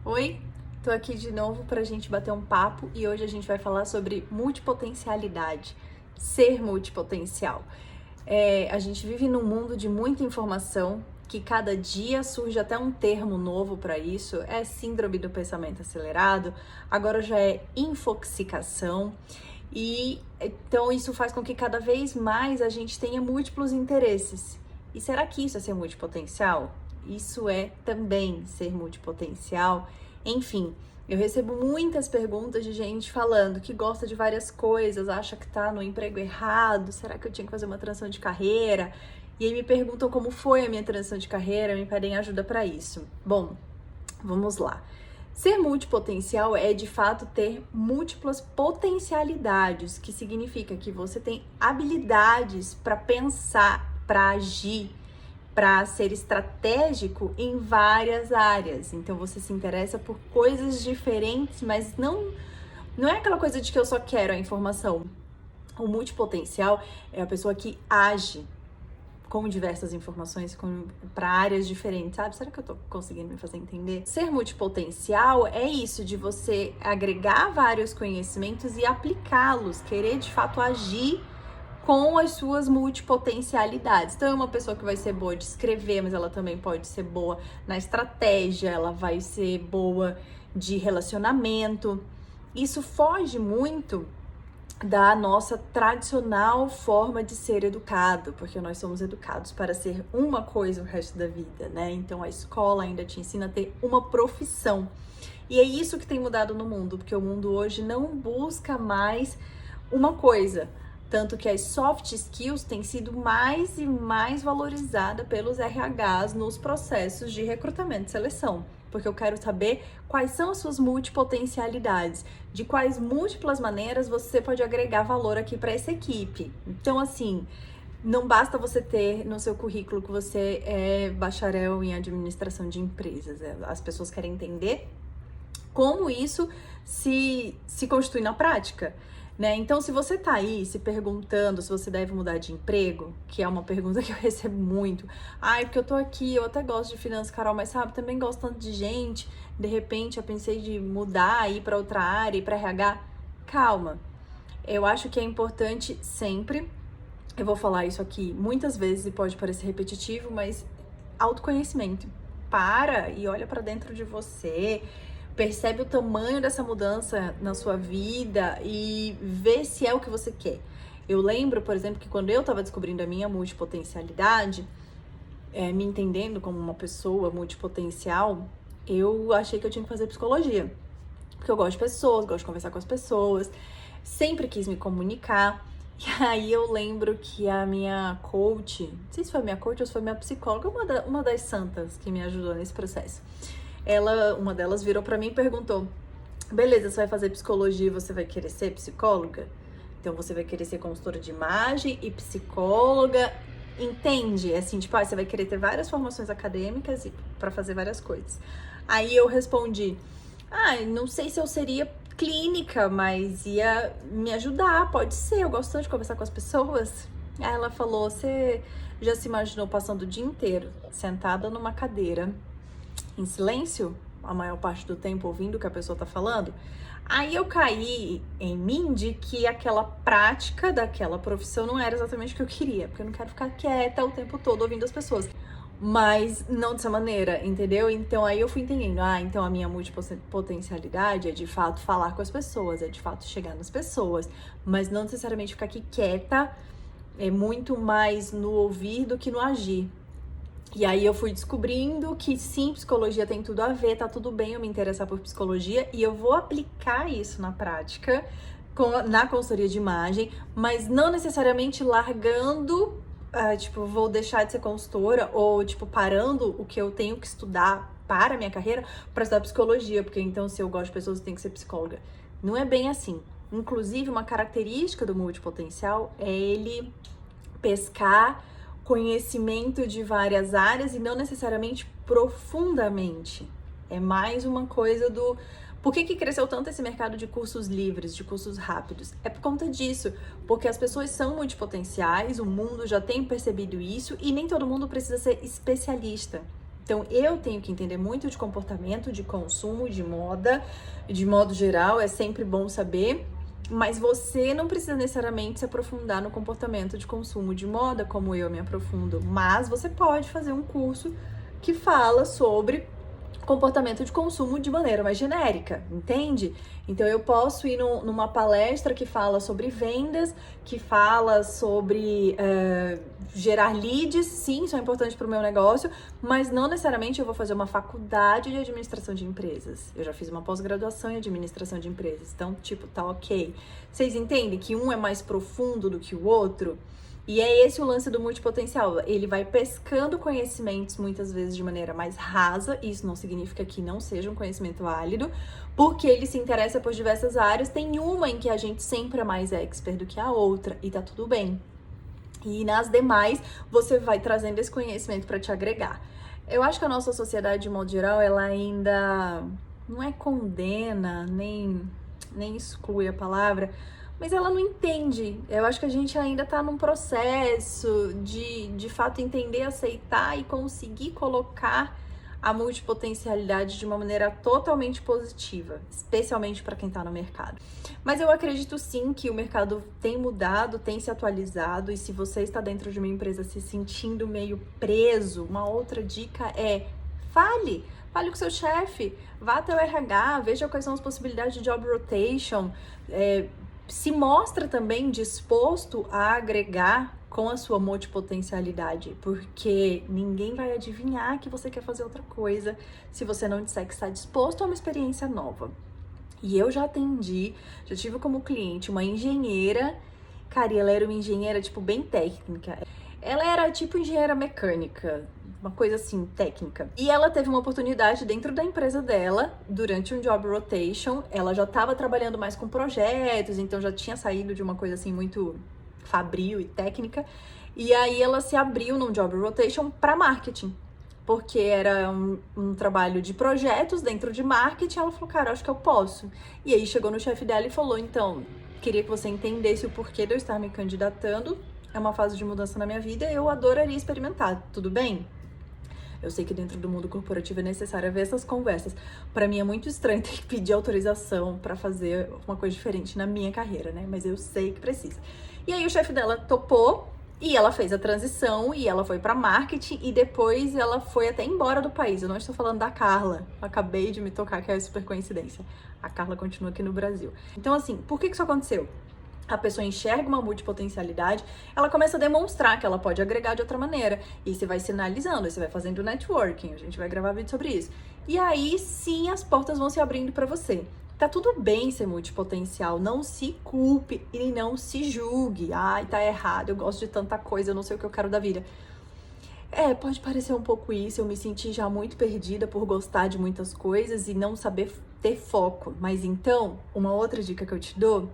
Oi, tô aqui de novo pra gente bater um papo e hoje a gente vai falar sobre multipotencialidade, ser multipotencial. A gente vive num mundo de muita informação, que cada dia surge até um termo novo para isso, é síndrome do pensamento acelerado, agora já é infoxicação, e então isso faz com que cada vez mais a gente tenha múltiplos interesses. E será que isso é ser multipotencial? Isso é também ser multipotencial. Enfim, eu recebo muitas perguntas de gente falando que gosta de várias coisas, acha que tá no emprego errado, será que eu tinha que fazer uma transição de carreira? E aí me perguntam como foi a minha transição de carreira, me pedem ajuda para isso. Bom, vamos lá. Ser multipotencial é de fato ter múltiplas potencialidades, que significa que você tem habilidades para pensar, para agir, para ser estratégico em várias áreas. Então você se interessa por coisas diferentes, mas não é aquela coisa de que eu só quero a informação. O multipotencial é a pessoa que age com diversas informações para áreas diferentes, sabe? Será que eu tô conseguindo me fazer entender? Ser multipotencial é isso, de você agregar vários conhecimentos e aplicá-los, querer de fato agir com as suas multipotencialidades. Então, é uma pessoa que vai ser boa de escrever, mas ela também pode ser boa na estratégia, ela vai ser boa de relacionamento. Isso foge muito da nossa tradicional forma de ser educado, porque nós somos educados para ser uma coisa o resto da vida, né? Então, a escola ainda te ensina a ter uma profissão. E é isso que tem mudado no mundo, porque o mundo hoje não busca mais uma coisa. Tanto que as soft skills têm sido mais e mais valorizada pelos RHs nos processos de recrutamento e seleção. Porque eu quero saber quais são as suas multipotencialidades, de quais múltiplas maneiras você pode agregar valor aqui para essa equipe. Então, assim, não basta você ter no seu currículo que você é bacharel em administração de empresas. As pessoas querem entender como isso se constitui na prática. Né? Então, se você tá aí se perguntando se você deve mudar de emprego, que é uma pergunta que eu recebo muito, porque eu tô aqui, eu até gosto de finanças, Carol, mas sabe, também gosto tanto de gente, de repente eu pensei de mudar, ir para outra área, ir para RH. Calma, eu acho que é importante sempre, eu vou falar isso aqui muitas vezes e pode parecer repetitivo, mas autoconhecimento. Para e olha para dentro de você, percebe o tamanho dessa mudança na sua vida e vê se é o que você quer. Eu lembro, por exemplo, que quando eu estava descobrindo a minha multipotencialidade, me entendendo como uma pessoa multipotencial, eu achei que eu tinha que fazer psicologia. Porque eu gosto de pessoas, gosto de conversar com as pessoas, sempre quis me comunicar. E aí eu lembro que a minha coach, não sei se foi a minha coach ou se foi a minha psicóloga, uma das santas que me ajudou nesse processo, uma delas virou pra mim e perguntou: beleza, você vai fazer psicologia e você vai querer ser psicóloga? Então você vai querer ser consultora de imagem e psicóloga, entende? Assim, tipo, você vai querer ter várias formações acadêmicas pra fazer várias coisas. Aí eu respondi: não sei se eu seria clínica, mas ia me ajudar, pode ser, eu gosto tanto de conversar com as pessoas. Aí ela falou: você já se imaginou passando o dia inteiro sentada numa cadeira em silêncio, a maior parte do tempo ouvindo o que a pessoa tá falando? Aí eu caí em mim de que aquela prática daquela profissão não era exatamente o que eu queria, porque eu não quero ficar quieta o tempo todo ouvindo as pessoas. Mas não dessa maneira, entendeu? Então aí eu fui entendendo, então a minha multipotencialidade é de fato falar com as pessoas, é de fato chegar nas pessoas, mas não necessariamente ficar aqui quieta, é muito mais no ouvir do que no agir. E aí eu fui descobrindo que sim, psicologia tem tudo a ver, tá tudo bem eu me interessar por psicologia e eu vou aplicar isso na prática, na consultoria de imagem, mas não necessariamente largando, vou deixar de ser consultora ou, parando o que eu tenho que estudar para a minha carreira para estudar psicologia, porque então se eu gosto de pessoas eu tenho que ser psicóloga. Não é bem assim. Inclusive, uma característica do multipotencial é ele pescar conhecimento de várias áreas e não necessariamente profundamente. É mais uma coisa do... Por que cresceu tanto esse mercado de cursos livres, de cursos rápidos? É por conta disso, porque as pessoas são multipotenciais, o mundo já tem percebido isso e nem todo mundo precisa ser especialista. Então, eu tenho que entender muito de comportamento, de consumo, de moda, de modo geral, é sempre bom saber. Mas você não precisa necessariamente se aprofundar no comportamento de consumo de moda, como eu me aprofundo. Mas você pode fazer um curso que fala sobre comportamento de consumo de maneira mais genérica, entende? Então eu posso ir numa palestra que fala sobre vendas, que fala sobre gerar leads, sim, isso é importante para o meu negócio, mas não necessariamente eu vou fazer uma faculdade de administração de empresas. Eu já fiz uma pós-graduação em administração de empresas, então, tipo, tá ok. Vocês entendem que um é mais profundo do que o outro? E é esse o lance do multipotencial. Ele vai pescando conhecimentos muitas vezes de maneira mais rasa, e isso não significa que não seja um conhecimento válido, porque ele se interessa por diversas áreas. Tem uma em que a gente sempre é mais expert do que a outra, e tá tudo bem. E nas demais, você vai trazendo esse conhecimento para te agregar. Eu acho que a nossa sociedade, de modo geral, ela ainda não é condena, nem exclui a palavra, mas ela não entende. Eu acho que a gente ainda tá num processo de fato entender, aceitar e conseguir colocar a multipotencialidade de uma maneira totalmente positiva, especialmente para quem tá no mercado. Mas eu acredito sim que o mercado tem mudado, tem se atualizado, e se você está dentro de uma empresa se sentindo meio preso, uma outra dica é fale com o seu chefe, vá até o RH, veja quais são as possibilidades de job rotation, se mostra também disposto a agregar com a sua multipotencialidade, porque ninguém vai adivinhar que você quer fazer outra coisa se você não disser que está disposto a uma experiência nova. E eu já tive como cliente uma engenheira, cara, e ela era uma engenheira, tipo, bem técnica. Ela era, tipo, engenheira mecânica, uma coisa assim, técnica. E ela teve uma oportunidade dentro da empresa dela, durante um job rotation. Ela já estava trabalhando mais com projetos, então já tinha saído de uma coisa assim muito fabril e técnica. E aí ela se abriu num job rotation para marketing, porque era um trabalho de projetos dentro de marketing. Ela falou, cara, acho que eu posso. E aí chegou no chefe dela e falou, então, queria que você entendesse o porquê de eu estar me candidatando. É uma fase de mudança na minha vida, eu adoraria experimentar, tudo bem? Eu sei que dentro do mundo corporativo é necessário haver essas conversas. Para mim é muito estranho ter que pedir autorização para fazer uma coisa diferente na minha carreira, né? Mas eu sei que precisa. E aí o chefe dela topou e ela fez a transição e ela foi para marketing e depois ela foi até embora do país. Eu não estou falando da Carla. Acabei de me tocar que é super coincidência. A Carla continua aqui no Brasil. Então assim, por que isso aconteceu? A pessoa enxerga uma multipotencialidade, ela começa a demonstrar que ela pode agregar de outra maneira. E você vai sinalizando, você vai fazendo networking, a gente vai gravar vídeo sobre isso. E aí sim as portas vão se abrindo para você. Tá tudo bem ser multipotencial, não se culpe e não se julgue. Ai, tá errado, eu gosto de tanta coisa, eu não sei o que eu quero da vida. Pode parecer um pouco isso, eu me senti já muito perdida por gostar de muitas coisas e não saber ter foco. Mas então, uma outra dica que eu te dou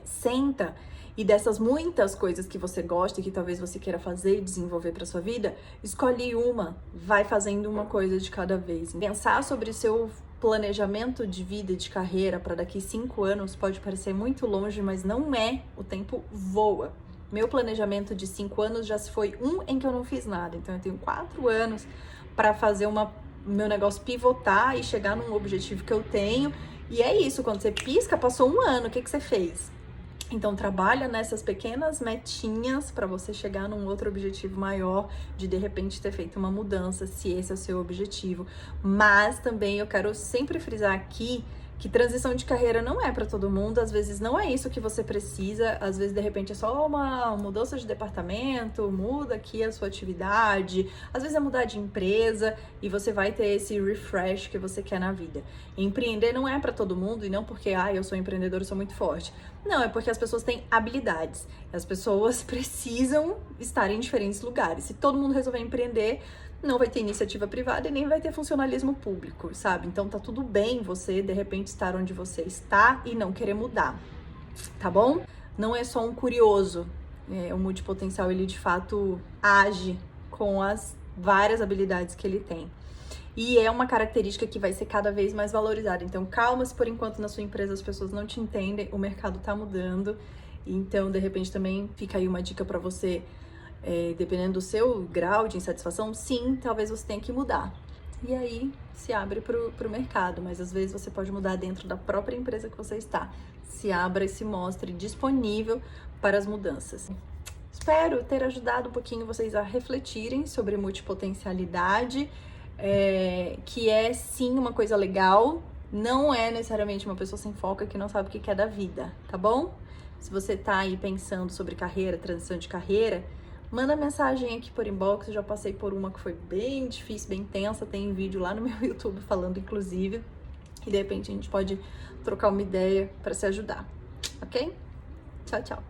senta e dessas muitas coisas que você gosta e que talvez você queira fazer e desenvolver para sua vida, escolhe uma, vai fazendo uma coisa de cada vez. Pensar sobre seu planejamento de vida e de carreira para daqui 5 anos pode parecer muito longe, mas não é, o tempo voa. Meu planejamento de 5 anos já se foi um em que eu não fiz nada, então eu tenho 4 anos para fazer meu negócio pivotar e chegar num objetivo que eu tenho. E é isso, quando você pisca, passou 1 ano, o que você fez? Então trabalha nessas pequenas metinhas para você chegar num outro objetivo maior, de repente ter feito uma mudança, se esse é o seu objetivo. Mas também eu quero sempre frisar aqui que transição de carreira não é para todo mundo, às vezes não é isso que você precisa, às vezes de repente é só uma mudança de departamento, muda aqui a sua atividade, às vezes é mudar de empresa e você vai ter esse refresh que você quer na vida. Empreender não é para todo mundo e não porque, eu sou empreendedor, eu sou muito forte. Não, é porque as pessoas têm habilidades, as pessoas precisam estar em diferentes lugares. Se todo mundo resolver empreender, não vai ter iniciativa privada e nem vai ter funcionalismo público, sabe? Então tá tudo bem você, de repente, estar onde você está e não querer mudar, tá bom? Não é só um curioso. O multipotencial, ele de fato age com as várias habilidades que ele tem. E é uma característica que vai ser cada vez mais valorizada. Então calma se por enquanto na sua empresa as pessoas não te entendem, o mercado tá mudando. Então, de repente, também fica aí uma dica para você dependendo do seu grau de insatisfação, sim, talvez você tenha que mudar. E aí se abre pro mercado, mas às vezes você pode mudar dentro da própria empresa que você está. Se abra e se mostre disponível para as mudanças. Espero ter ajudado um pouquinho vocês a refletirem sobre multipotencialidade, que é sim uma coisa legal, não é necessariamente uma pessoa sem foco que não sabe o que quer da vida, tá bom? Se você tá aí pensando sobre carreira, transição de carreira, manda mensagem aqui por inbox, eu já passei por uma que foi bem difícil, bem tensa, tem vídeo lá no meu YouTube falando, inclusive, e de repente a gente pode trocar uma ideia para se ajudar, ok? Tchau, tchau!